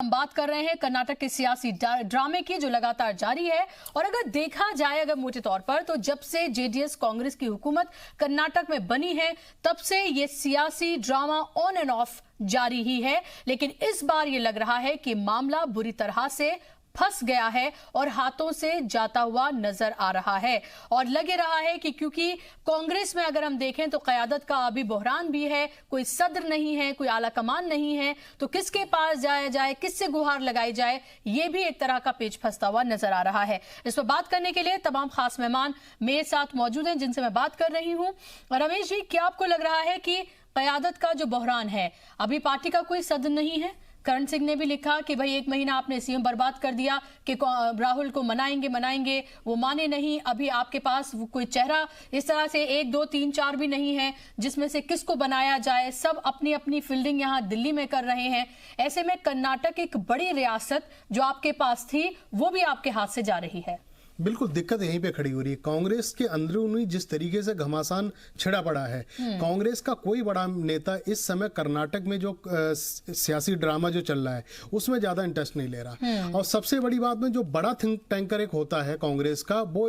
हम बात कर रहे हैं कर्नाटक के सियासी ड्रामे की जो लगातार जारी है। और अगर देखा जाए अगर मोटे तौर पर तो जब से जेडीएस कांग्रेस की हुकूमत कर्नाटक में बनी है तब से ये सियासी ड्रामा ऑन एंड ऑफ जारी ही है। लेकिन इस बार ये लग रहा है कि मामला बुरी तरह से फंस गया है और हाथों से जाता हुआ नजर आ रहा है। और लग रहा है कि क्योंकि कांग्रेस में अगर हम देखें तो क़यादत का अभी बहरान भी है, कोई सदर नहीं है, कोई आला कमान नहीं है, तो किसके पास जाया जाए, किससे गुहार लगाई जाए, ये भी एक तरह का पेच फंसता हुआ नजर आ रहा है। इस पर बात करने के लिए तमाम खास मेहमान मेरे साथ मौजूद हैं जिनसे मैं बात कर रही हूं। रमेश जी, क्या आपको लग रहा है कि क़यादत का जो बहरान है, अभी पार्टी का कोई सदर नहीं है? करण सिंह ने भी लिखा कि भाई 1 महीना आपने सीएम बर्बाद कर दिया कि राहुल को मनाएंगे, वो माने नहीं। अभी आपके पास कोई चेहरा इस तरह से 1 2 3 4 भी नहीं है जिसमें से किसको बनाया जाए। सब अपनी अपनी फील्डिंग यहाँ दिल्ली में कर रहे हैं। ऐसे में कर्नाटक एक बड़ी रियासत जो आपके पास थी वो भी आपके हाथ से जा रही है। बिल्कुल, दिक्कत यहीं पे खड़ी हो रही है। कांग्रेस के अंदरूनी जिस तरीके से घमासान छिड़ा पड़ा है, कांग्रेस का कोई बड़ा नेता इस समय कर्नाटक में जो सियासी ड्रामा जो चल रहा है उसमें ज्यादा इंटरेस्ट नहीं ले रहा। और सबसे बड़ी बात में जो बड़ा थिंक टैंकर एक होता है कांग्रेस का, वो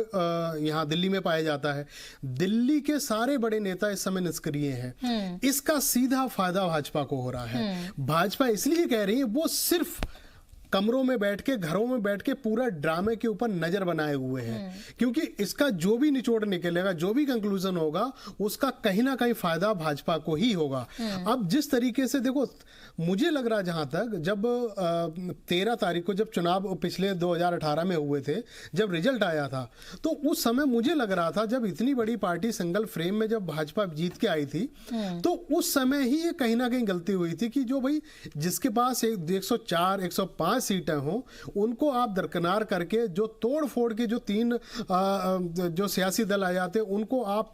यहाँ दिल्ली में पाया जाता है। दिल्ली के सारे बड़े नेता इस समय निष्क्रिय हैं। इसका सीधा फायदा भाजपा को हो रहा है। भाजपा इसलिए कह रही है, वो सिर्फ कमरों में बैठ के, घरों में बैठ के पूरा ड्रामे के ऊपर नजर बनाए हुए हैं, क्योंकि इसका जो भी निचोड़ निकलेगा, जो भी कंक्लूजन होगा, उसका कहीं ना कहीं फायदा भाजपा को ही होगा। अब जिस तरीके से देखो, मुझे लग रहा जहां तक जब 13 तारीख को जब चुनाव पिछले 2018 में हुए थे, जब रिजल्ट आया था, तो उस समय मुझे लग रहा था जब इतनी बड़ी पार्टी सिंगल फ्रेम में जब भाजपा जीत के आई थी, तो उस समय ही ये कहीं ना कहीं गलती हुई थी कि जो भाई जिसके पास 104 105 सीटें हों, उनको आप दरकिनार करके जो तोड़ फोड़ के जो 3 जो सियासी दल आ जाते हैं उनको आप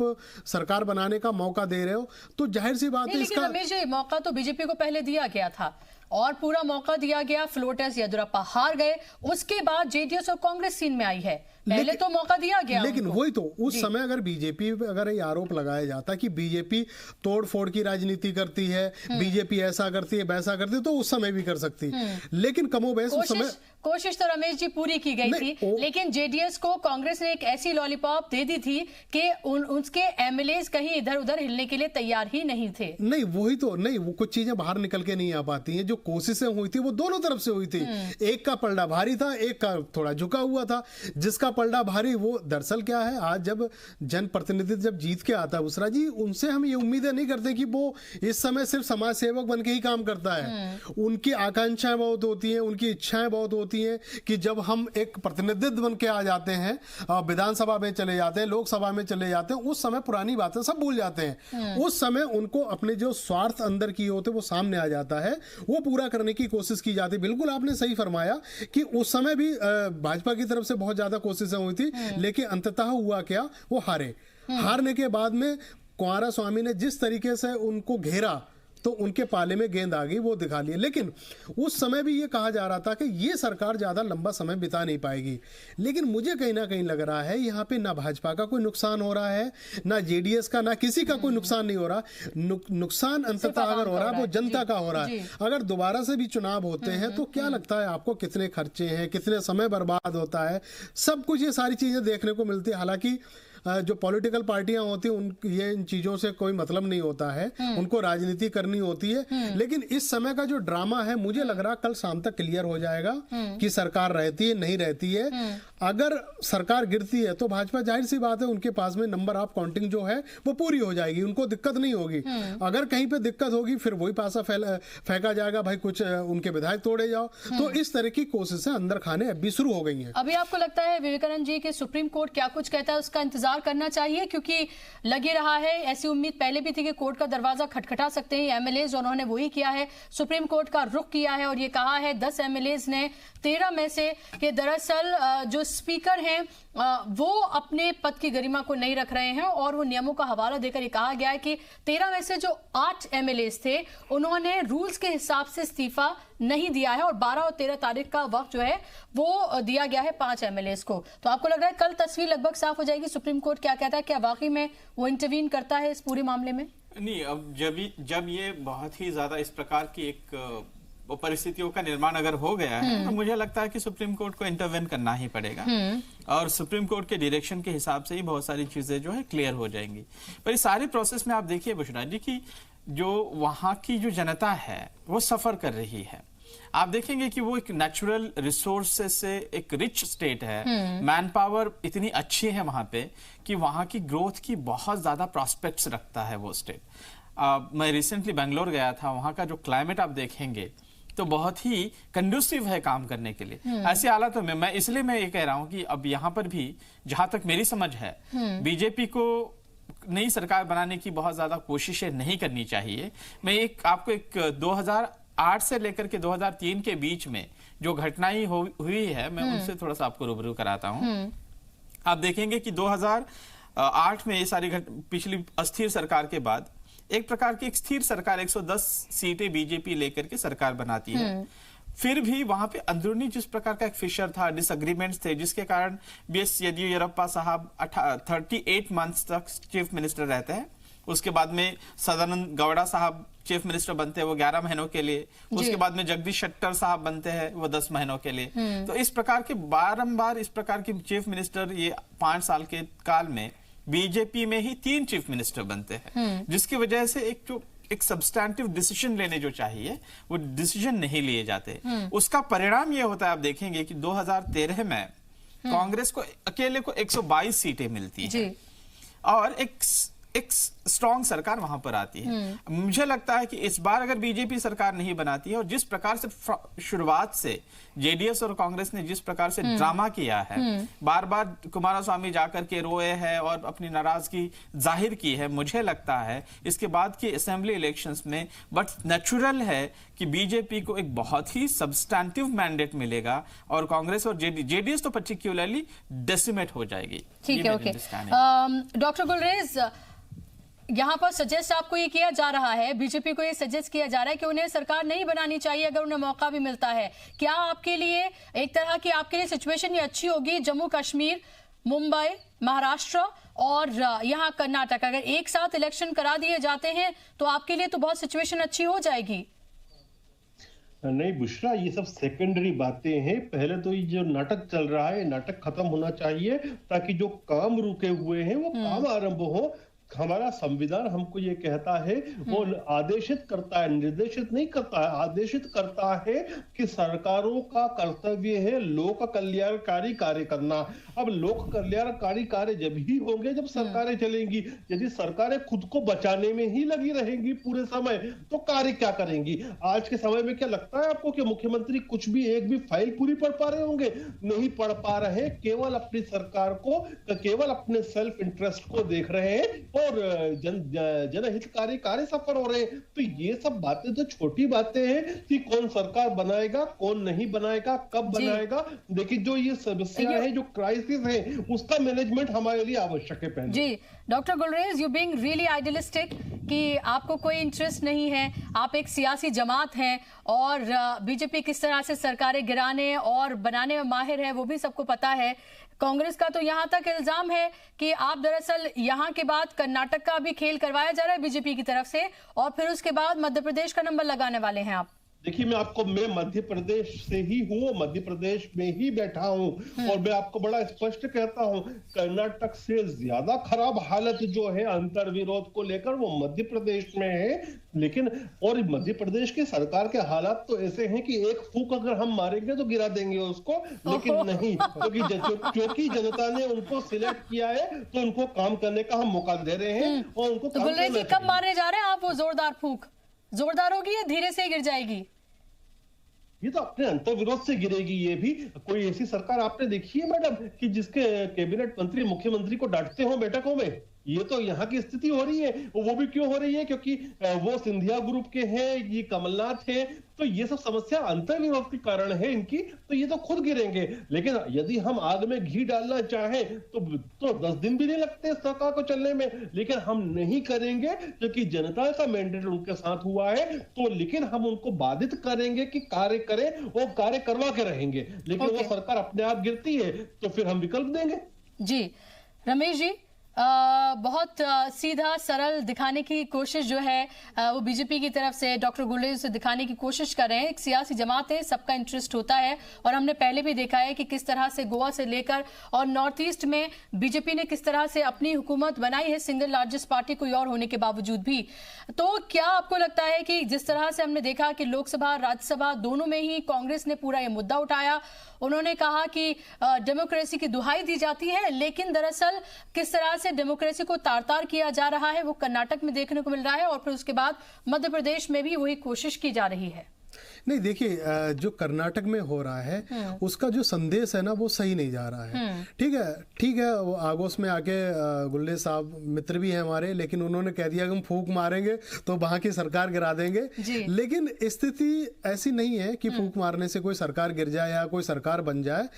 सरकार बनाने का मौका दे रहे हो, तो जाहिर सी बात है इसका रमेश जी, मौका तो बीजेपी को पहले दिया गया था और पूरा मौका दिया गया। फ्लोटर्स येदियुरप्पा हार गए, उसके बाद जेडीएस और कांग्रेस सीन में आई है। पहले तो मौका दिया गया, लेकिन वही तो उस समय अगर बीजेपी अगर ये आरोप लगाया जाता कि बीजेपी तोड़ फोड़ की राजनीति करती है, बीजेपी ऐसा करती है वैसा करती है, तो उस समय भी कर सकती। लेकिन कमोबेश उस समय कोशिश तो रमेश जी पूरी की गई थी, लेकिन जेडीएस को कांग्रेस ने एक ऐसी लॉलीपॉप दे दी थी कि उसके एमएलएज कहीं इधर उधर हिलने के लिए तैयार ही नहीं थे। नहीं, वही तो नहीं, वो कुछ चीजें बाहर निकल के नहीं आ पाती हैं। जो कोशिशें हुई थी वो दोनों तरफ से हुई थी। एक का पलड़ा भारी था, एक का थोड़ा झुका हुआ था। जिसका पलड़ा भारी, वो दरअसल क्या है, आज जब जनप्रतिनिधि जब जीत के आता है उसरा जी, उनसे हम ये उम्मीदें नहीं करते कि वो इस समय सिर्फ समाज सेवक बन के ही काम करता है। उनकी आकांक्षाएं बहुत होती हैं, उनकी इच्छाएं बहुत होती हैं कि जब हम एक प्रतिनिधित्व बन के आ जाते हैं, विधानसभा में चले जाते हैं, लोकसभा में चले जाते हैं, उस समय पुरानी बातें सब भूल जाते हैं। उस समय उनको अपने जो स्वार्थ अंदर किए होते वो सामने आ जाता है, वो पूरा करने की कोशिश की जाती है। बिल्कुल आपने सही फरमाया कि उस समय भी भाजपा की तरफ से बहुत ज्यादा कोशिशें हुई थी, लेकिन अंततः हुआ क्या, वो हारे। हारने के बाद में कुमारस्वामी ने जिस तरीके से उनको घेरा तो उनके पाले में गेंद आ गई, वो दिखा लिया। लेकिन उस समय भी ये कहा जा रहा था कि ये सरकार ज्यादा लंबा समय बिता नहीं पाएगी। लेकिन मुझे कहीं ना कहीं लग रहा है यहाँ पे ना भाजपा का कोई नुकसान हो रहा है, ना जेडीएस का, ना किसी का कोई नुकसान नहीं हो रहा। नुकसान अंततः अगर हो रहा है वो जनता का हो रहा है। अगर दोबारा से भी चुनाव होते हैं तो क्या लगता है आपको, कितने खर्चे हैं, कितने समय बर्बाद होता है, सब कुछ ये सारी चीजें देखने को मिलती है। हालांकि जो पॉलिटिकल पार्टियां होती हैं ये इन चीजों से कोई मतलब नहीं होता है, उनको राजनीति करनी होती है। लेकिन इस समय का जो ड्रामा है, मुझे लग रहा कल शाम तक क्लियर हो जाएगा कि सरकार रहती है नहीं रहती है। अगर सरकार गिरती है तो भाजपा, जाहिर सी बात है, उनके पास में नंबर ऑफ काउंटिंग जो है वो पूरी हो जाएगी, उनको दिक्कत नहीं होगी। अगर कहीं पे दिक्कत होगी फिर वही पासा फेंका जाएगा, भाई कुछ उनके विधायक तोड़े जाओ। तो इस तरह की कोशिशें अंदर खाने अब भी शुरू हो गई हैं। अभी आपको लगता है विवेकानंद जी के सुप्रीम कोर्ट क्या कुछ कहता है, उसका इंतजार करना चाहिए? क्योंकि लगे रहा है, ऐसी उम्मीद पहले भी थी कि कोर्ट का दरवाजा खटखटा सकते हैं एमएलएज, उन्होंने वही किया है, सुप्रीम कोर्ट का रुख किया है और ये कहा है 10 एमएलएज ने 13 में से कि दरअसल जो स्पीकर हैं वो अपने पद की गरिमा को नहीं रख रहे हैं और वो नियमों का हवाला देकर ये कहा गया है कि 13 में से जो 8 एमएलएज थे उन्होंने रूल्स के हिसाब से इस्तीफा नहीं दिया है और 12 और 13 तारीख का वक्त जो है वो दिया गया है 5 एमएलएज को। तो आपको लग रहा है कल तस्वीर लगभग साफ हो जाएगी, सुप्रीम कोर्ट क्या कहता है, क्या वाकई में वो इंटरवीन करता है इस पूरे मामले में? नहीं, अब जब ये बहुत ही ज्यादा इस प्रकार की एक परिस्थितियों का निर्माण अगर हो गया है तो मुझे लगता है कि सुप्रीम कोर्ट को इंटरवेन करना ही पड़ेगा और सुप्रीम कोर्ट के डायरेक्शन के हिसाब से ही बहुत सारी चीजें जो है क्लियर हो जाएंगी। पर इस सारी प्रोसेस में आप देखिए बुशरा जी की जो वहां की जो जनता है वो सफर कर रही है। आप देखेंगे कि वो एक नेचुरल रिसोर्सेस से एक रिच स्टेट है, मैन पावर इतनी अच्छी है वहां पे कि वहां की ग्रोथ की बहुत ज्यादा प्रॉस्पेक्ट्स रखता है वो स्टेट। मैं रिसेंटली बेंगलोर गया था, वहां का जो क्लाइमेट आप देखेंगे तो बहुत ही कंडूसिव है काम करने के लिए। ऐसे हालातों में मैं ये कह रहा हूं कि अब यहाँ पर भी जहां तक मेरी समझ है बीजेपी को नई सरकार बनाने की बहुत ज्यादा कोशिशें नहीं करनी चाहिए। मैं आपको 2008 से लेकर के 2003 के बीच में जो घटनाएं हुई है मैं उनसे थोड़ा सा आपको रूबरू कराता हूं। आप देखेंगे कि 2008 में ये सारी पिछली अस्थिर सरकार के बाद एक प्रकार की एक स्थिर सरकार 110 सीटें बीजेपी लेकर के सरकार बनाती है। फिर भी वहां पे अंदरूनी जिस प्रकार का एक फिशर था, डिसएग्रीमेंट्स थे, जिसके कारण बीएस येदियुरप्पा साहब 38 मंथ्स तक चीफ मिनिस्टर रहते हैं। उसके बाद में सदानंद गौड़ा साहब चीफ मिनिस्टर बनते हैं वो 11 महीनों के लिए। उसके बाद में जगदीश शेट्टर साहब बनते हैं वो 10 महीनों के लिए। तो इस प्रकार के बारंबार इस प्रकार की चीफ मिनिस्टर ये 5 साल के काल में बीजेपी में ही 3 चीफ मिनिस्टर बनते हैं, जिसकी वजह से एक सब्सटैंटिव डिसीजन लेने जो चाहिए वो डिसीजन नहीं लिए जाते। उसका परिणाम ये होता है, आप देखेंगे कि 2013 में कांग्रेस को अकेले को 122 सीटें मिलती है और एक स्ट्रॉन्ग सरकार वहां पर आती है। मुझे लगता है कि इस बार अगर बीजेपी सरकार नहीं बनाती है और जिस प्रकार से शुरुआत से जेडीएस और कांग्रेस ने जिस प्रकार से ड्रामा किया है, बार बार कुमारस्वामी जाकर के रोए हैं और अपनी नाराजगी जाहिर की है, मुझे लगता है इसके बाद की असेंबली इलेक्शंस में बट नेचुरल है कि बीजेपी को एक बहुत ही सब्सटैंटिव मैंडेट मिलेगा और कांग्रेस और जेडीएस तो पर्टिकुलरली डेसिमेट हो जाएगी। ठीक है, ओके। डॉक्टर गुलरेज, यहाँ पर सजेस्ट आपको ये किया जा रहा है, बीजेपी को ये सजेस्ट किया जा रहा है कि उन्हें सरकार नहीं बनानी चाहिए अगर उन्हें मौका भी मिलता है। क्या आपके लिए एक तरह की आपके लिए सिचुएशन ये अच्छी होगी, जम्मू कश्मीर, मुंबई, महाराष्ट्र और यहाँ कर्नाटक अगर एक साथ इलेक्शन करा दिए जाते हैं तो आपके लिए तो बहुत सिचुएशन अच्छी हो जाएगी? नहीं बुशरा, ये सब सेकेंडरी बातें हैं। पहले तो ये जो नाटक चल रहा है, नाटक खत्म होना चाहिए ताकि जो काम रुके हुए हैं वो काम आरंभ हो। हमारा संविधान हमको ये कहता है, वो आदेशित करता है, निर्देशित नहीं करता है, आदेशित करता है कि सरकारों का कर्तव्य है लोक कल्याणकारी कार्य करना। अब लोक कल्याणकारी कार्य जब ही होंगे जब सरकारें चलेंगी। यदि सरकारें खुद को बचाने में ही लगी रहेंगी पूरे समय तो कार्य क्या करेंगी? आज के समय में क्या लगता है आपको कि मुख्यमंत्री कुछ भी एक भी फाइल पूरी पढ़ पा रहे होंगे? नहीं पढ़ पा रहे, केवल अपनी सरकार को, केवल अपने सेल्फ इंटरेस्ट को देख रहे हैं और जनहितकारी कार्य सफल हो रहे हैं। तो ये सब बातें तो छोटी बातें हैं कि कौन सरकार बनाएगा, कौन नहीं बनाएगा, कब बनाएगा। लेकिन जो ये समस्या है, जो क्राइसिस है, उसका मैनेजमेंट हमारे लिए आवश्यक है। पहले जी doctor Gulrez, you being really idealistic कि आपको कोई इंटरेस्ट नहीं है, आप एक सियासी जमात हैं और बीजेपी किस तरह से सरकारें गिराने और बनाने में माहिर है वो भी सबको पता है। कांग्रेस का तो यहां तक इल्जाम है कि आप दरअसल यहां के बाद कर्नाटक का भी खेल करवाया जा रहा है बीजेपी की तरफ से और फिर उसके बाद मध्य प्रदेश का नंबर लगाने वाले हैं आप। देखिए, मैं मध्य प्रदेश से ही हूँ, मध्य प्रदेश में ही बैठा हूँ और मैं आपको बड़ा स्पष्ट कहता हूँ, कर्नाटक से ज्यादा खराब हालत जो है अंतर्विरोध को लेकर वो मध्य प्रदेश में है। लेकिन और मध्य प्रदेश की सरकार के हालात तो ऐसे हैं कि एक फूंक अगर हम मारेंगे तो गिरा देंगे उसको, लेकिन नहीं, क्योंकि जनता ने उनको सिलेक्ट किया है तो उनको काम करने का हम मौका दे रहे हैं और उनको तो गुलरेज जी, कब मारने जा रहे हैं आप वो जोरदार फूंक? जोरदार होगी या धीरे से गिर जाएगी? ये तो अपने अंतर्विरोध से गिरेगी। ये भी कोई ऐसी सरकार आपने देखी है मैडम कि जिसके कैबिनेट मंत्री मुख्यमंत्री को डांटते हो बैठकों में? ये तो यहाँ की स्थिति हो रही है। वो भी क्यों हो रही है? क्योंकि वो सिंधिया ग्रुप के हैं, ये कमलनाथ है, तो ये सब समस्या अंतर्विरोध के कारण है इनकी, तो ये तो खुद गिरेंगे। लेकिन यदि हम आग में घी डालना चाहें तो 10 दिन भी नहीं लगते सरकार को चलने में, लेकिन हम नहीं करेंगे क्योंकि जनता का मैंडेट उनके साथ हुआ है। तो लेकिन हम उनको बाधित करेंगे कि कार्य करें, वो कार्य करवा के रहेंगे, लेकिन वो सरकार अपने आप गिरती है तो फिर हम विकल्प देंगे। जी रमेश जी, बहुत सीधा सरल दिखाने की कोशिश जो है वो बीजेपी की तरफ से डॉक्टर गुलेरिया से दिखाने की कोशिश कर रहे हैं। एक सियासी जमात है, सबका इंटरेस्ट होता है और हमने पहले भी देखा है कि किस तरह से गोवा से लेकर और नॉर्थ ईस्ट में बीजेपी ने किस तरह से अपनी हुकूमत बनाई है, सिंगल लार्जेस्ट पार्टी कोई और होने के बावजूद भी। तो क्या आपको लगता है कि जिस तरह से हमने देखा कि लोकसभा राज्यसभा दोनों में ही कांग्रेस ने पूरा ये मुद्दा उठाया, उन्होंने कहा कि डेमोक्रेसी की दुहाई दी जाती है, लेकिन दरअसल किस तरह से डेमोक्रेसी को तार-तार किया जा रहा है वो कर्नाटक में देखने को मिल रहा है और फिर उसके बाद मध्य प्रदेश में भी वही कोशिश की जा रही है। नहीं, देखिए, जो कर्नाटक में हो रहा है उसका जो संदेश है ना वो सही नहीं जा रहा है। ठीक है, वो आगोश में आके गुल्ले साहब मित्र भी हैं हमारे, लेकिन उन्होंने कह दिया कि हम फूंक मारेंगे तो वहां की सरकार गिरा देंगे। लेकिन स्थिति ऐसी नहीं है कि फूंक मारने से कोई सरकार गिर जाए या कोई सरकार बन जाए।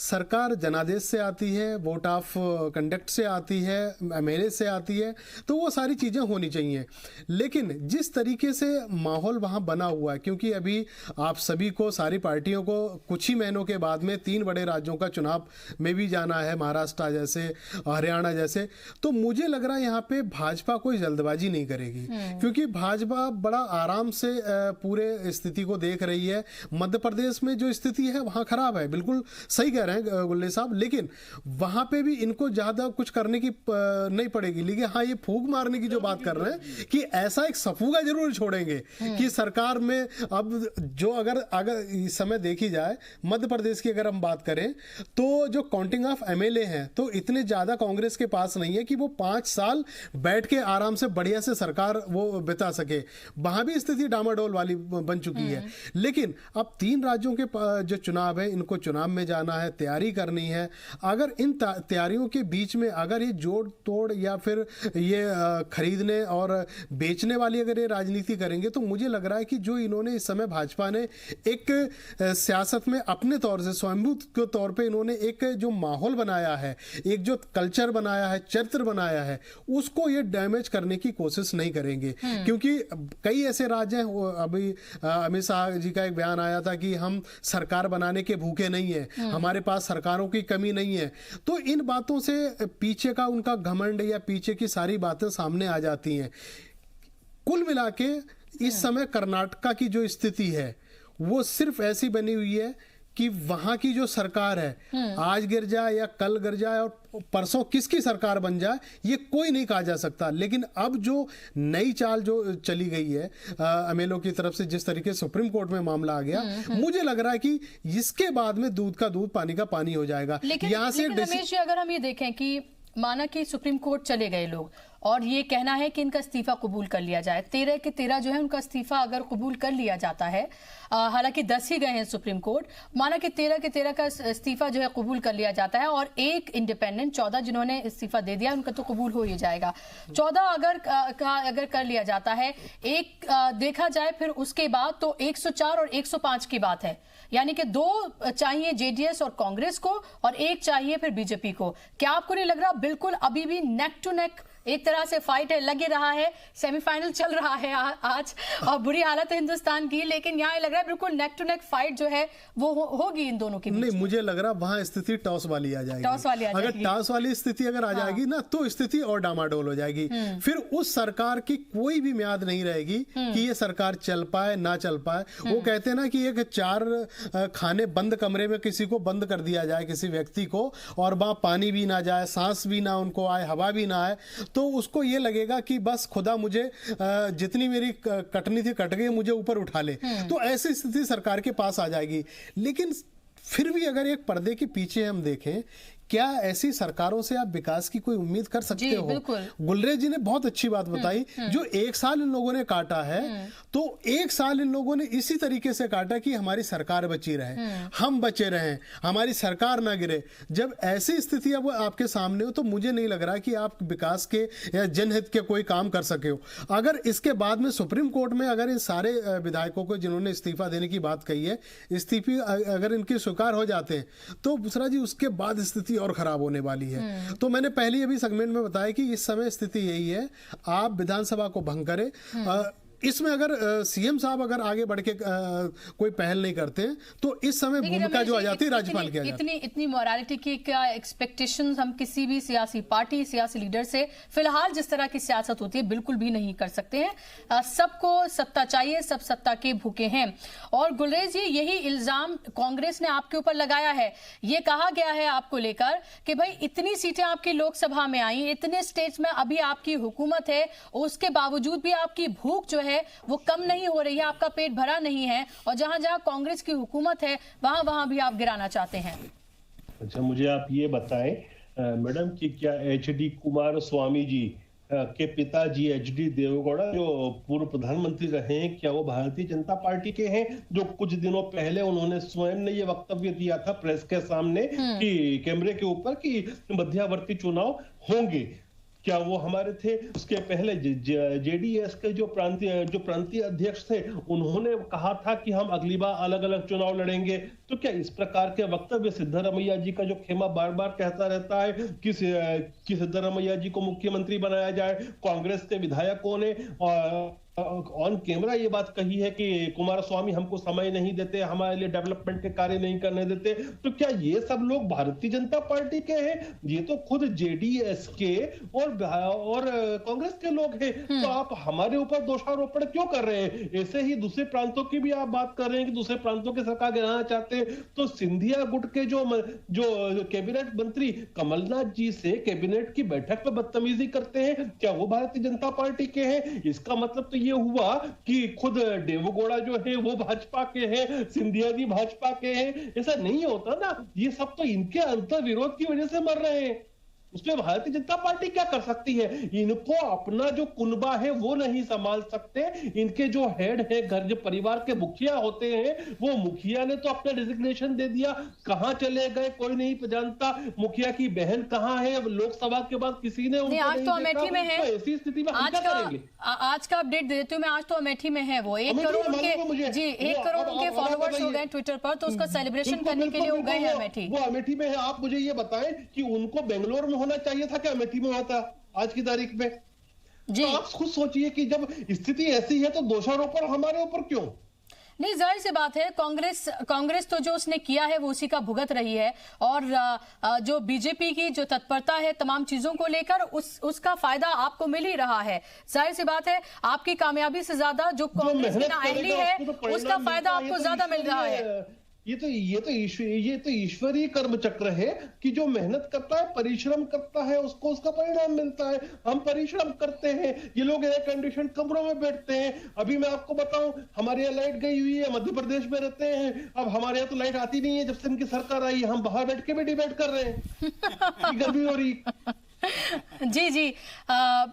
सरकार जनादेश से आती है, वोट ऑफ कंडक्ट से आती है, एमएलए से आती है, तो वो सारी चीज़ें होनी चाहिए। लेकिन जिस तरीके से माहौल वहाँ बना हुआ है, क्योंकि अभी आप सभी को, सारी पार्टियों को कुछ ही महीनों के बाद में 3 बड़े राज्यों का चुनाव में भी जाना है, महाराष्ट्र जैसे, हरियाणा जैसे, तो मुझे लग रहा है यहाँ पे भाजपा कोई जल्दबाजी नहीं करेगी, क्योंकि भाजपा बड़ा आराम से पूरे स्थिति को देख रही है। मध्य प्रदेश में जो स्थिति है वहाँ खराब है, बिल्कुल सही कह रहे हैं गुल्ले साहब, लेकिन वहां पे भी इनको ज्यादा कुछ करने की नहीं पड़ेगी। लेकिन हाँ, ये फूंक मारने की जो बात कर रहे हैं कि ऐसा एक सफूगा जरूर छोड़ेंगे कि सरकार में अब जो अगर इस समय देखी जाए मध्य प्रदेश की अगर हम बात करें तो जो काउंटिंग ऑफ एमएलए हैं तो इतने ज्यादा कांग्रेस के पास नहीं है कि वो 5 साल बैठ के आराम से बढ़िया से सरकार वो बिता सके। वहां भी स्थिति डामाडोल वाली बन चुकी है। लेकिन अब 3 राज्यों के जो चुनाव है, इनको चुनाव में जाना है, तैयारी करनी है। अगर इन तैयारियों के बीच में अगर ये जोड़ तोड़ या फिर ये खरीदने और बेचने वाली अगर ये राजनीति करेंगे तो मुझे लग रहा है कि जो इन्होंने इस समय भाजपा ने एक सियासत में अपने तौर से स्वयंभू के तौर पे इन्होंने एक जो माहौल बनाया है, एक जो कल्चर बनाया है, चरित्र बनाया है, उसको ये डैमेज करने की कोशिश नहीं करेंगे। क्योंकि कई ऐसे राज्य हैं, अभी अमित शाह जी का एक बयान आया था कि हम सरकार बनाने के भूखे नहीं है, हमारे पास सरकारों की कमी नहीं है। तो इन बातों से पीछे का उनका घमंड या पीछे की सारी बातें सामने आ जाती हैं। कुल मिला के इस समय कर्नाटका की जो स्थिति है वो सिर्फ ऐसी बनी हुई है कि वहां की जो सरकार है आज गिर जाए या कल गिर जाए और परसों किसकी सरकार बन जाए ये कोई नहीं कहा जा सकता। लेकिन अब जो नई चाल जो चली गई है एमएलए की तरफ से, जिस तरीके से सुप्रीम कोर्ट में मामला आ गया, मुझे लग रहा है कि इसके बाद में दूध का दूध पानी का पानी हो जाएगा। यहाँ से रमेश जी, अगर हम ये देखें कि माना कि सुप्रीम कोर्ट चले गए लोग और ये कहना है कि इनका इस्तीफा कबूल कर लिया जाए, 13 के 13 जो है उनका इस्तीफा अगर कबूल कर लिया जाता है, हालांकि 10 ही गए हैं सुप्रीम कोर्ट, माना कि 13 के 13 का इस्तीफा जो है कबूल कर लिया जाता है और एक इंडिपेंडेंट 14 जिन्होंने इस्तीफा दे दिया उनका तो कबूल हो ही जाएगा। 14 अगर कर लिया जाता है, एक देखा जाए फिर उसके बाद तो 104 और 105 की बात है, यानी कि 2 चाहिए जेडीएस और कांग्रेस को और 1 चाहिए फिर बीजेपी को। क्या आपको नहीं लग रहा बिल्कुल अभी भी नेक टू नेक एक तरह से फाइट है, लगे रहा है, सेमीफाइनल चल रहा है आज और बुरी हालत है हिंदुस्तान की, लेकिन यहाँ लग रहा है बिल्कुल नेक टू नेक फाइट जो है वो होगी इन दोनों के बीच। नहीं, मुझे लग रहा है वहां स्थिति टॉस वाली आ जाएगी। अगर टॉस वाली स्थिति अगर आ जाएगी ना तो स्थिति और डामाडोल हो जाएगी। फिर उस सरकार की कोई भी म्याद नहीं रहेगी कि ये सरकार चल पाए ना चल पाए। वो कहते हैं ना कि एक 4 खाने बंद कमरे में किसी को बंद कर दिया जाए, किसी व्यक्ति को, और वहां पानी भी ना जाए, सांस भी ना उनको आए, हवा भी ना आए, तो उसको ये लगेगा कि बस खुदा मुझे जितनी मेरी कटनी थी कट गई, मुझे ऊपर उठा ले। तो ऐसी स्थिति सरकार के पास आ जाएगी। लेकिन फिर भी अगर एक पर्दे के पीछे हम देखें, क्या ऐसी सरकारों से आप विकास की कोई उम्मीद कर सकते हो? गुलरेज जी ने बहुत अच्छी बात बताई, जो 1 साल इन लोगों ने काटा है तो 1 साल इन लोगों ने इसी तरीके से काटा कि हमारी सरकार बची रहे, हम बचे रहें, हमारी सरकार ना गिरे। जब ऐसी स्थिति अब आपके सामने हो तो मुझे नहीं लग रहा कि आप विकास के या जनहित के कोई काम कर सके हो। अगर इसके बाद में सुप्रीम कोर्ट में अगर इन सारे विधायकों को जिन्होंने इस्तीफा देने की बात कही है, इस्तीफे अगर इनके स्वीकार हो जाते हैं तो बुसरा जी उसके बाद स्थिति और खराब होने वाली है। तो मैंने पहले अभी सेगमेंट में बताया कि इस समय स्थिति यही है, आप विधानसभा को भंग करें, इसमें अगर सीएम साहब अगर आगे बढ़ के कोई पहल नहीं करते हैं तो इस समय भूमिका जो आ जाती है राज्यपाल की आ जाती है। इतनी मॉरलिटी की क्या एक्सपेक्टेशंस हम किसी भी सियासी पार्टी, सियासी लीडर से फिलहाल जिस तरह की सियासत होती है बिल्कुल भी नहीं कर सकते हैं। सबको सत्ता चाहिए, सब सत्ता के भूखे हैं। और गुलरेज जी, यही इल्जाम कांग्रेस ने आपके ऊपर लगाया है। ये कहा गया है आपको लेकर कि भाई इतनी सीटें आपकी लोकसभा में आई, इतने स्टेट्स में अभी आपकी हुकूमत है, उसके बावजूद भी आपकी भूख जो है वो कम नहीं हो रही है, आपका पेट भरा नहीं है, और जहां जहां कांग्रेस की हुकूमत है वहां वहां भी आप गिराना चाहते हैं। अच्छा, मुझे आप ये बताएं मैडम कि क्या एचडी कुमारस्वामी जी के पिताजी एचडी देवेगौड़ा जो पूर्व प्रधानमंत्री रहे हैं, क्या वो भारतीय जनता पार्टी के हैं? जो कुछ दिनों पहले उन्होंने स्वयं ने ये वक्तव्य दिया था प्रेस के सामने कि कैमरे के ऊपर कि मध्यावर्ती चुनाव होंगे, क्या वो हमारे थे? उसके पहले जेडीएस के जो प्रांतीय अध्यक्ष थे उन्होंने कहा था कि हम अगली बार अलग अलग चुनाव लड़ेंगे। तो क्या इस प्रकार के वक्तव्य सिद्धारमैया जी का जो खेमा बार बार कहता रहता है कि सिद्धारमैया जी को मुख्यमंत्री बनाया जाए, कांग्रेस के विधायकों ने ऑन कैमरा ये बात कही है कि कुमारस्वामी हमको समय नहीं देते, हमारे लिए डेवलपमेंट के कार्य नहीं करने देते, तो क्या ये सब लोग भारतीय जनता पार्टी के हैं? ये तो खुद जेडीएस के और कांग्रेस के लोग हैं। तो आप हमारे ऊपर दोषारोपण क्यों कर रहे हैं? ऐसे ही दूसरे प्रांतों की भी आप बात कर रहे हैं कि दूसरे प्रांतों की सरकार गिराना चाहते हैं। तो सिंधिया गुट के जो कैबिनेट मंत्री कमलनाथ जी से कैबिनेट की बैठक पर बदतमीजी करते हैं, क्या वो भारतीय जनता पार्टी के हैं? इसका मतलब तो ये हुआ कि खुद देवेगौड़ा जो है वो भाजपा के हैं, सिंधिया जी भाजपा के हैं। ऐसा नहीं होता ना, ये सब तो इनके अंतर विरोध की वजह से मर रहे हैं। उसमें भारतीय जनता पार्टी क्या कर सकती है? इनको अपना जो कुनबा है वो नहीं संभाल सकते। इनके जो हेड है, घर जो परिवार के मुखिया होते हैं, वो मुखिया ने तो अपना डिजिग्नेशन दे दिया, कहां चले गए कोई नहीं जानता। मुखिया की बहन कहां है? लोकसभा के बाद किसी ने उनको आज तो अमेठी में है। तो ऐसी स्थिति में हम क्या करेंगे? आज का अपडेट दे देती हूँ मैं, आज तो अमेठी में है वो। 1 करोड़ उनके, जी 1 करोड़ उनके फॉलोवर्स हो गए ट्विटर पर, तो उसका सेलिब्रेशन करने के लिए वो गए हैं अमेठी। वो अमेठी में है। आप मुझे ये बताएं कि उनको बेंगलोर में होना चाहिए था क्या अमेठी में होता आज की तारीख में? जी तो आप खुद सोचिए कि जब स्थिति ऐसी है तो दोषारोपण हमारे ऊपर क्यों? नहीं, जाहिर सी बात है, कांग्रेस तो जो उसने किया है वो उसी का भुगत रही है, और जो बीजेपी की जो तत्परता है तमाम चीजों को लेकर उसका फायदा आपको मिल ही रहा है। जाहिर सी बात है, आपकी कामयाबी से ज्यादा जो कांग्रेस की नाअहली है उसका फायदा आपको ज्यादा मिल रहा है। ये तो ईश्वरीय कर्म चक्र है कि जो मेहनत करता है, परिश्रम करता है, उसको उसका परिणाम मिलता है। हम परिश्रम करते हैं, ये लोग एयर कंडीशन कमरों में बैठते हैं। अभी मैं आपको बताऊं, हमारे यहाँ लाइट गई हुई है, मध्य प्रदेश में रहते हैं, अब हमारे यहाँ तो लाइट आती नहीं है। जब से इनकी सरकार आई, हम बाहर बैठ के भी डिबेट कर रहे हैं, गर्मी हो रही। जी जी,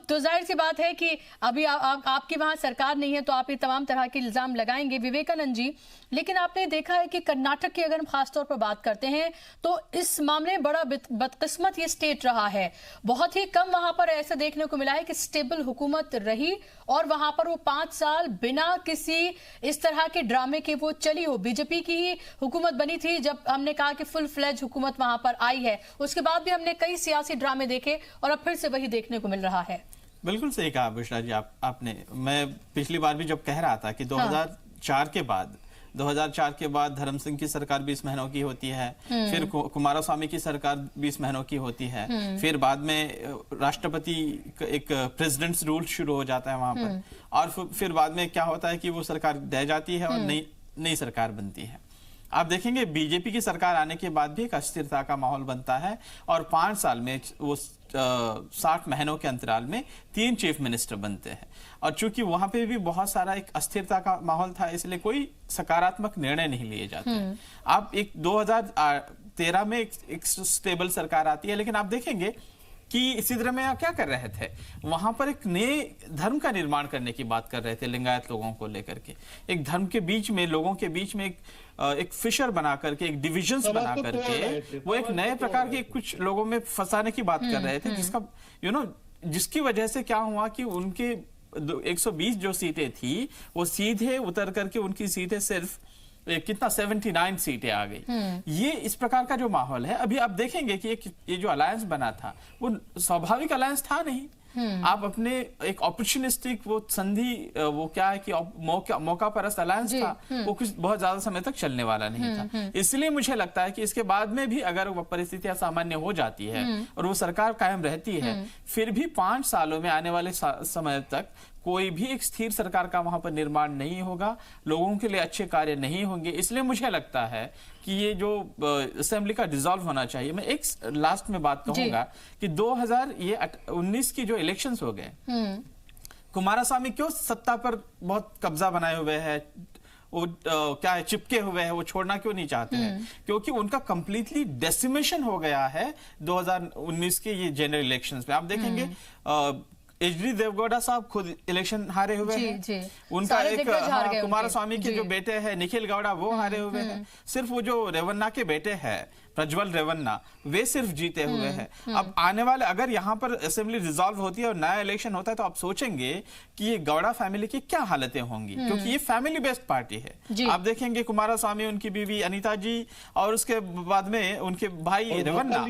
तो जाहिर सी बात है कि अभी आपकी वहां सरकार नहीं है तो आप ये तमाम तरह के इल्जाम लगाएंगे विवेकानंद जी। लेकिन आपने देखा है कि कर्नाटक की अगर हम खासतौर पर बात करते हैं तो इस मामले में बड़ा बदकिस्मत ये स्टेट रहा है। बहुत ही कम वहां पर ऐसा देखने को मिला है कि स्टेबल हुकूमत रही और वहां पर वो 5 साल बिना किसी इस तरह के ड्रामे के वो चली हो। बीजेपी की ही हुकूमत बनी थी जब हमने कहा कि फुल फ्लेज हुकूमत वहां पर आई है, उसके बाद भी हमने कई सियासी ड्रामे देखे और अब फिर से वही देखने को मिल रहा है। बिल्कुल सही कहा बुशरा जी आपने। मैं पिछली बार भी जब कह रहा था कि 2004 के बाद धर्म सिंह की सरकार 20 महीनों की होती है, फिर कुमारस्वामी की सरकार 20 महीनों की होती है, फिर बाद में राष्ट्रपति एक प्रेसिडेंट्स रूल शुरू हो जाता है वहां पर, और फिर बाद में क्या होता है कि वो सरकार ढह जाती है और नई सरकार बनती है। आप देखेंगे बीजेपी की सरकार आने के बाद भी एक अस्थिरता का माहौल बनता है और 5 साल में वो 60 महीनों के अंतराल में 3 चीफ मिनिस्टर बनते हैं। और चूंकि वहां पे भी बहुत सारा एक अस्थिरता का माहौल था, इसलिए कोई सकारात्मक निर्णय नहीं लिए जाते। आप 2013 में एक स्टेबल सरकार आती है, लेकिन आप देखेंगे कि इसी तरह में आप क्या कर रहे थे, वहां पर एक नए धर्म का निर्माण करने की बात कर रहे थे लिंगायत लोगों को लेकर के। एक धर्म के बीच में, लोगों के बीच में एक फिशर बना करके, एक डिविजन्स बना करके वो एक नए प्रकार के कुछ लोगों में फंसाने की बात कर रहे थे, जिसका जिसकी वजह से क्या हुआ कि उनके 120 जो सीटें थी वो सीधे उतर करके उनकी सीटें सिर्फ कितना 79 सीटें आ गई। ये इस प्रकार का जो माहौल है, अभी आप देखेंगे कि ये जो अलायंस बना था वो स्वाभाविक अलायंस था नहीं। आप अपने एक ऑपर्चुनिस्टिक वो संधि वो क्या है कि मौका परस्त अलायंस था, वो कुछ बहुत ज्यादा समय तक चलने वाला नहीं था। इसलिए मुझे लगता है कि इसके बाद में भी अगर परिस्थितियां सामान्य हो जाती है और वो सरकार कायम रहती है, फिर भी 5 सालों में आने वाले समय तक कोई भी एक स्थिर सरकार का वहां पर निर्माण नहीं होगा, लोगों के लिए अच्छे कार्य नहीं होंगे। इसलिए मुझे लगता है कि ये जो असेंबली का डिसॉल्व होना चाहिए। मैं एक लास्ट में बात कहूंगा कि 2019 की जो इलेक्शंस हो गए, कुमारस्वामी क्यों सत्ता पर बहुत कब्जा बनाए हुए हैं, वो क्या है चिपके हुए हैं, वो छोड़ना क्यों नहीं चाहते हैं? क्योंकि उनका कंप्लीटली डेसिमेशन हो गया है 2019 के ये जनरल इलेक्शंस में। आप देखेंगे एचडी देवगौड़ा साहब खुद इलेक्शन हारे हुए हैं। उनका एक कुमारस्वामी के जो बेटे हैं निखिल गौड़ा, वो हारे हुए हैं। सिर्फ वो जो रेवन्ना के बेटे हैं प्रज्वल रेवन्ना, वे सिर्फ जीते हुए हैं। अब आने वाले अगर यहाँ पर असेंबली रिजॉल्व होती है और नया इलेक्शन होता है, तो आप सोचेंगे कि ये गौड़ा फैमिली की क्या हालतें होंगी, क्योंकि ये फैमिली बेस्ड पार्टी है। आप देखेंगे कुमारस्वामी, उनकी बीवी अनीता जी और उसके बाद में उनके भाई रेवन्ना,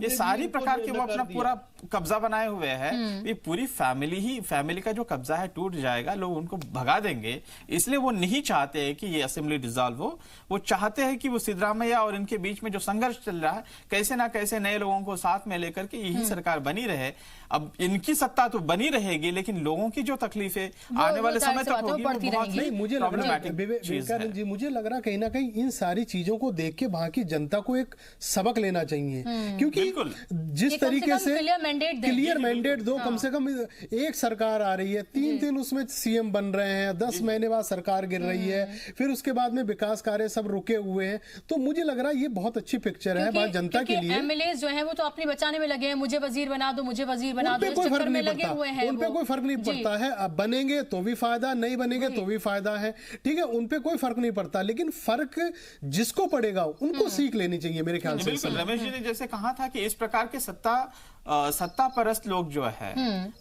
ये सारी प्रकार के वो अपना पूरा कब्जा बनाए हुए हैं। ये पूरी फैमिली का जो कब्जा है टूट जाएगा, लोग उनको भगा देंगे। इसलिए वो नहीं चाहते हैं कि ये असेंबली डिसॉल्व हो। वो चाहते हैं कि वो सिद्धरामैया और इनके बीच में जो संघर्ष चल रहा है, कैसे ना कैसे नए लोगों को साथ में लेकर के यही सरकार बनी रहे। अब इनकी सत्ता तो बनी रहेगी, लेकिन लोगों की जो तकलीफें आने वाले समय तक होगी वो बहुत ही मुझे विवेकानंद जी, मुझे लग रहा कहीं ना कहीं इन सारी चीजों को देख के वहां की जनता को एक सबक लेना चाहिए, क्योंकि जिस तरीके से क्लियर मैंडेट दो, कम से कम एक सरकार आ रही है, 3 उसमें सीएम बन रहे हैं, 10 महीने बाद सरकार गिर रही है, फिर उसके बाद में विकास कार्य सब रुके हुए हैं। तो मुझे लग रहा है ये बहुत अच्छी पिक्चर है बात जनता के लिए। एमएलए जो है वो तो अपने बचाने में लगे हैं, मुझे वजीर बना दो, मुझे वजीर बना दो, कोई फर्क नहीं पड़ता, उन पे कोई फर्क नहीं पड़ता है। अब बनेंगे तो भी फायदा, नहीं बनेंगे तो भी फायदा है, ठीक है, उन पे कोई फर्क नहीं पड़ता। लेकिन फर्क जिसको पड़ेगा उनको सीख लेनी चाहिए मेरे ख्याल से। बिल्कुल, रमेश जी ने जैसे कहा था कि इस प्रकार के सत्ता परस्त लोग जो है,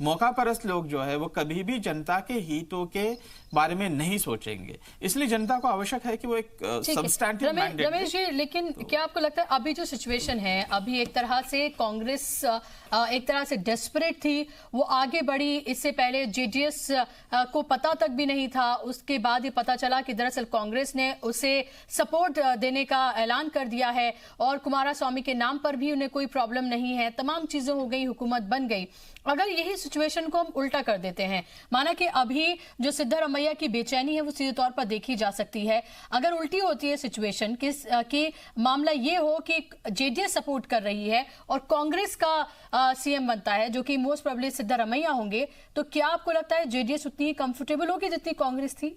मौका परस्त लोग जो है, वो कभी भी जनता के हितों के बारे में नहीं सोचेंगे। इसलिए जनता को आवश्यक है कि वो एक सब्सटैंटिव मैंडेट। रमेश जी, लेकिन क्या आपको लगता है अभी जो सिचुएशन है, अभी एक तरह से कांग्रेस एक तरह से डेस्परेट थी, वो आगे बढ़ी, इससे पहले जेडीएस को पता तक भी नहीं था, उसके बाद ये पता चला कि दरअसल कांग्रेस ने उसे सपोर्ट देने का ऐलान कर दिया है और कुमारस्वामी के नाम पर भी उन्हें कोई प्रॉब्लम नहीं है, तमाम चीजें हो गई, हुकूमत बन गई। अगर यही सिचुएशन को हम उल्टा कर देते हैं, माना कि अभी जो सिद्धरामैया की बेचैनी है वो सीधे तौर पर देखी जा सकती है, अगर उल्टी होती है सिचुएशन कि मामला ये हो कि जेडीएस सपोर्ट कर रही है और कांग्रेस का सीएम बनता है, जो कि मोस्ट प्रोबेबली सिद्धरामैया होंगे, तो क्या आपको लगता है जेडीएस उतनी कंफर्टेबल होगी जितनी कांग्रेस थी?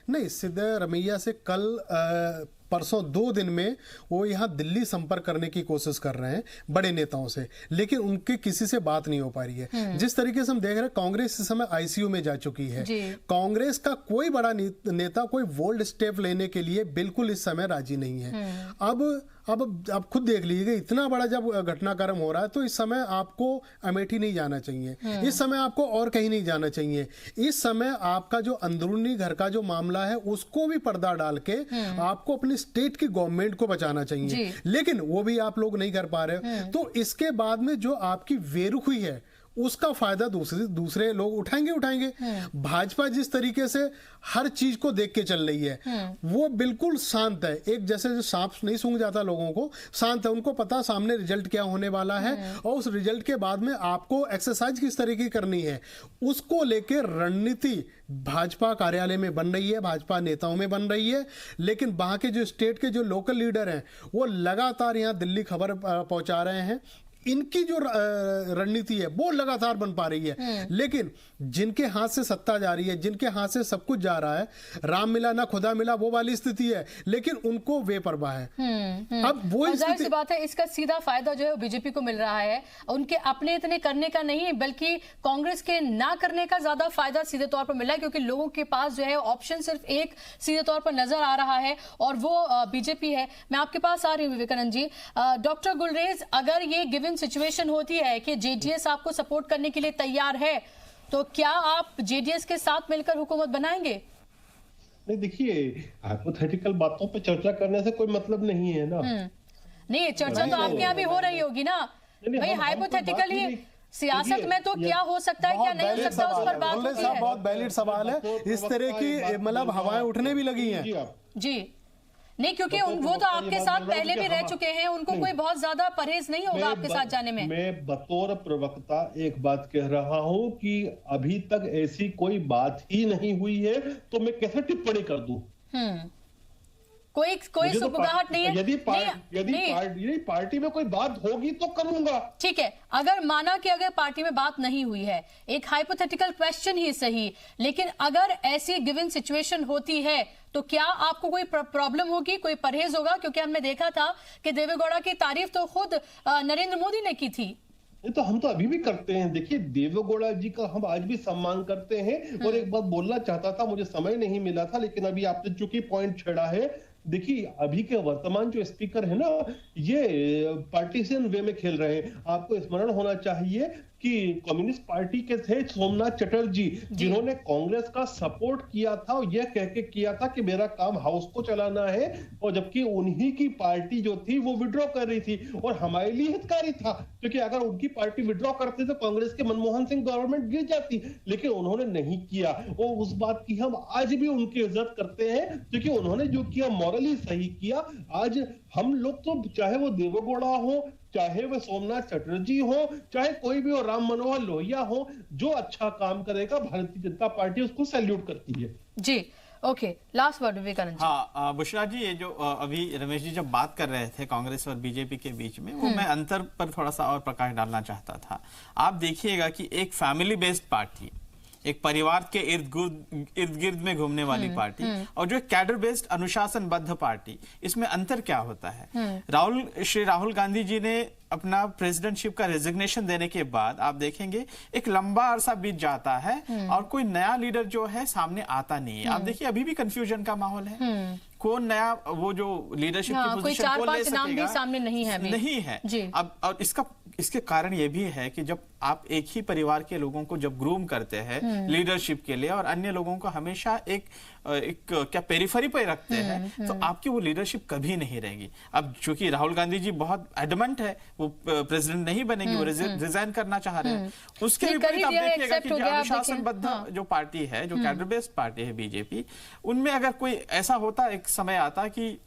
नहीं, सिद्धरामैया से कल परसों 2 दिन में वो यहाँ दिल्ली संपर्क करने की कोशिश कर रहे हैं बड़े नेताओं से, लेकिन उनकी किसी से बात नहीं हो पा रही है। जिस तरीके से हम देख रहे हैं, कांग्रेस इस समय आईसीयू में जा चुकी है। कांग्रेस का कोई बड़ा नेता कोई बोल्ड स्टेप लेने के लिए बिल्कुल इस समय राजी नहीं है। अब आप खुद देख लीजिएगा, इतना बड़ा जब घटनाक्रम हो रहा है तो इस समय आपको अमेठी नहीं जाना चाहिए, इस समय आपको और कहीं नहीं जाना चाहिए। इस समय आपका जो अंदरूनी घर का जो मामला है उसको भी पर्दा डाल के आपको अपनी स्टेट की गवर्नमेंट को बचाना चाहिए, लेकिन वो भी आप लोग नहीं कर पा रहे। तो इसके बाद में जो आपकी वेरुखी है उसका फायदा दूसरे लोग उठाएंगे। भाजपा जिस तरीके से हर चीज को देख के चल रही है वो बिल्कुल शांत है, एक जैसे जो सांप नहीं सूंघ जाता लोगों को, शांत है। उनको पता सामने रिजल्ट क्या होने वाला है और उस रिजल्ट के बाद में आपको एक्सरसाइज किस तरीके की करनी है उसको लेकर रणनीति भाजपा कार्यालय में बन रही है, भाजपा नेताओं में बन रही है। लेकिन वहां के जो स्टेट के जो लोकल लीडर हैं वो लगातार यहाँ दिल्ली खबर पहुंचा रहे हैं। इनकी जो रणनीति है वो लगातार बन पा रही है, लेकिन जिनके हाथ से सत्ता जा रही है, जिनके हाथ से सब कुछ जा रहा है, राम मिला ना खुदा मिला वो वाली स्थिति है, लेकिन उनको बेपरवाह है। अब वो सी बात है, इसका सीधा फायदा जो है बीजेपी को मिल रहा है, उनके अपने इतने करने का नहीं बल्कि कांग्रेस के ना करने का ज्यादा फायदा सीधे तौर पर मिला है, क्योंकि लोगों के पास जो है ऑप्शन सिर्फ एक सीधे तौर पर नजर आ रहा है और वो बीजेपी है। मैं आपके पास आ रही हूँ विवेकानंद जी। डॉक्टर गुलरेज, अगर ये गिवन सिचुएशन होती है कि जेडीएस आपको सपोर्ट करने के लिए तैयार है, तो क्या आप जेडीएस के साथ मिलकर हुकूमत बनाएंगे? नहीं, देखिए, हाइपोथेटिकल बातों पे चर्चा करने से कोई मतलब नहीं है ना। नहीं, चर्चा तो आपके यहाँ भी हो रही होगी ना भाई, हाइपोथेटिकल ही सियासत में तो क्या हो सकता है, क्या नहीं हो सकता, उस पर बात होती है। बहुत वैलिड सवाल है। इस तरह की मतलब हवाएं उठने भी लगी हैं जी। नहीं, क्योंकि वो तो आपके साथ पहले भी रह चुके हैं, उनको कोई बहुत ज्यादा परहेज नहीं होगा आपके साथ जाने में। मैं बतौर प्रवक्ता एक बात कह रहा हूं कि अभी तक ऐसी कोई बात ही नहीं हुई है, तो मैं कैसे टिप्पणी कर दूं? कोई सुबगाहट नहीं है। यदि पार्टी में कोई बात होगी तो करूंगा। ठीक है, अगर माना कि अगर पार्टी में बात नहीं हुई है, एक हाइपोथेटिकल क्वेश्चन ही सही, लेकिन अगर ऐसी गिवन सिचुएशन होती है तो क्या आपको कोई प्रॉब्लम होगी, कोई परहेज होगा? क्योंकि हमने देखा था कि देवेगौड़ा की तारीफ तो खुद नरेंद्र मोदी ने की थी। ये तो हम तो अभी भी करते हैं। देखिए, देवेगौड़ा जी का हम आज भी सम्मान करते हैं। और एक बात बोलना चाहता था, मुझे समय नहीं मिला था, लेकिन अभी आपने चूंकि पॉइंट छेड़ा है, देखिए अभी के वर्तमान जो स्पीकर है ना, ये पार्टीशन वे में खेल रहे हैं। आपको स्मरण होना चाहिए कि कम्युनिस्ट पार्टी के थे सोमनाथ चटर्जी, जिन्होंने कांग्रेस का सपोर्ट किया था और यह कह के किया था कि मेरा काम हाउस को चलाना है, और जबकि उन्हीं की पार्टी जो थी वो विड्रॉ कर रही थी और हमारे लिए हितकारी था, क्योंकि अगर उनकी पार्टी विड्रॉ करते तो कांग्रेस के मनमोहन सिंह गवर्नमेंट गिर जाती, लेकिन उन्होंने नहीं किया। और उस बात की हम आज भी उनकी इज्जत करते हैं, क्योंकि उन्होंने जो किया मॉरली सही किया। आज हम लोग तो, चाहे वो देवेगौड़ा हो, चाहे वो सोमनाथ चटर्जी हो, चाहे कोई भी हो, राम मनोहर लोहिया हो, जो अच्छा काम करेगा भारतीय जनता पार्टी उसको सैल्यूट करती है। जी, okay, last word Vivekananda ji. हाँ, बुशरा जी, ये जो अभी रमेश जी जब बात कर रहे थे कांग्रेस और बीजेपी के बीच में, वो मैं अंतर पर थोड़ा सा और प्रकाश डालना चाहता था। आप देखिएगा कि एक फैमिली बेस्ड पार्टी, एक परिवार के इर्द गिर्द में घूमने वाली पार्टी, और जो कैडर बेस्ड अनुशासनबद्ध पार्टी, इसमें अंतर क्या होता है? श्री राहुल गांधी जी ने अपना प्रेसिडेंटशिप का रेजिग्नेशन देने के बाद आप देखेंगे एक लंबा अरसा बीत जाता है और कोई नया लीडर जो है सामने आता नहीं है। आप देखिए अभी भी कंफ्यूजन का माहौल है, कौन नया वो जो लीडरशिप की पोजीशन को ले सकेगा, नाम भी सामने नहीं है, नहीं है जी। अब और इसके कारण ये भी है कि जब आप एक ही परिवार के लोगों को जब ग्रूम करते हैं लीडरशिप के लिए और अन्य लोगों को हमेशा एक क्या पेरिफेरी पे रखते हैं, तो आपकी वो लीडरशिप कभी नहीं रहेगी। अब चूंकि राहुल गांधी जी बहुत एडमेंट है, वो प्रेसिडेंट नहीं बनेंगे, वो रिजाइन करना चाह रहे हैं। उसके विपरीत आप देखिएगा कि अनुशासनबद्ध जो पार्टी है, जो कैडर बेस्ड पार्टी है बीजेपी, उनमें अगर कोई ऐसा होता, एक समय आता कि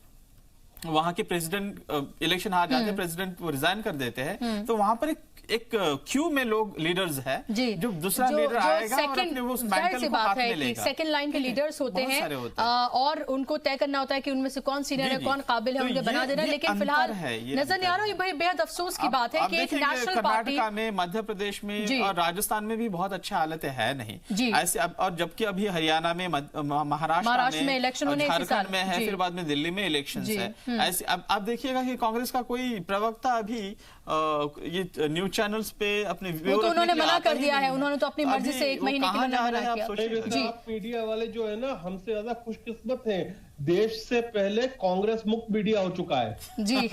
वहां के प्रेसिडेंट इलेक्शन हार जाते हैं, प्रेसिडेंट वो रिजाइन कर देते हैं, तो वहां पर एक क्यू में लोग लीडर्स हैं, जो दूसरा लीडर आएगा और अपने वो मैंटल को हाथ में लेगा। सेकंड लाइन के लीडर्स होते हैं और उनको तय करना होता है कि उनमें से कौन सीनियर है, कौन काबिल है, उनके बना देना। लेकिन फिलहाल नजर नहीं आ रहा, ये बेहद अफसोस की बात है कि एक नेशनल पार्टी कर्नाटक में, मध्य प्रदेश में और राजस्थान में भी बहुत अच्छी हालतें है नहीं ऐसे। और जबकि अभी हरियाणा में, महाराष्ट्र में इलेक्शन होने, झारखंड में है, फिर बाद में दिल्ली में इलेक्शन है ऐसे। अब आप देखिएगा कि कांग्रेस का कोई प्रवक्ता अभी ये न्यूज चैनल्स पे अपने वो तो उन्होंने मना कर दिया है, उन्होंने तो अपनी मर्जी से 1 महीने के लिए मना किया। जी, आप मीडिया वाले जो है ना, हमसे ज्यादा खुशकिस्मत हैं। देश से पहले कांग्रेस मुक्त मीडिया हो चुका है। जी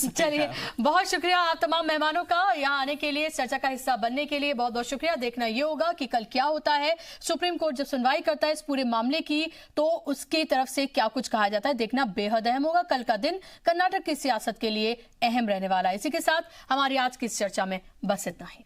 चलिए, बहुत शुक्रिया आप तमाम मेहमानों का यहाँ आने के लिए, चर्चा का हिस्सा बनने के लिए बहुत बहुत शुक्रिया। देखना ये होगा कि कल क्या होता है। सुप्रीम कोर्ट जब सुनवाई करता है इस पूरे मामले की, तो उसकी तरफ से क्या कुछ कहा जाता है, देखना बेहद अहम होगा। कल का दिन कर्नाटक की सियासत के लिए अहम रहने वाला है। इसी के साथ हमारी आज की इस चर्चा में बस इतना ही।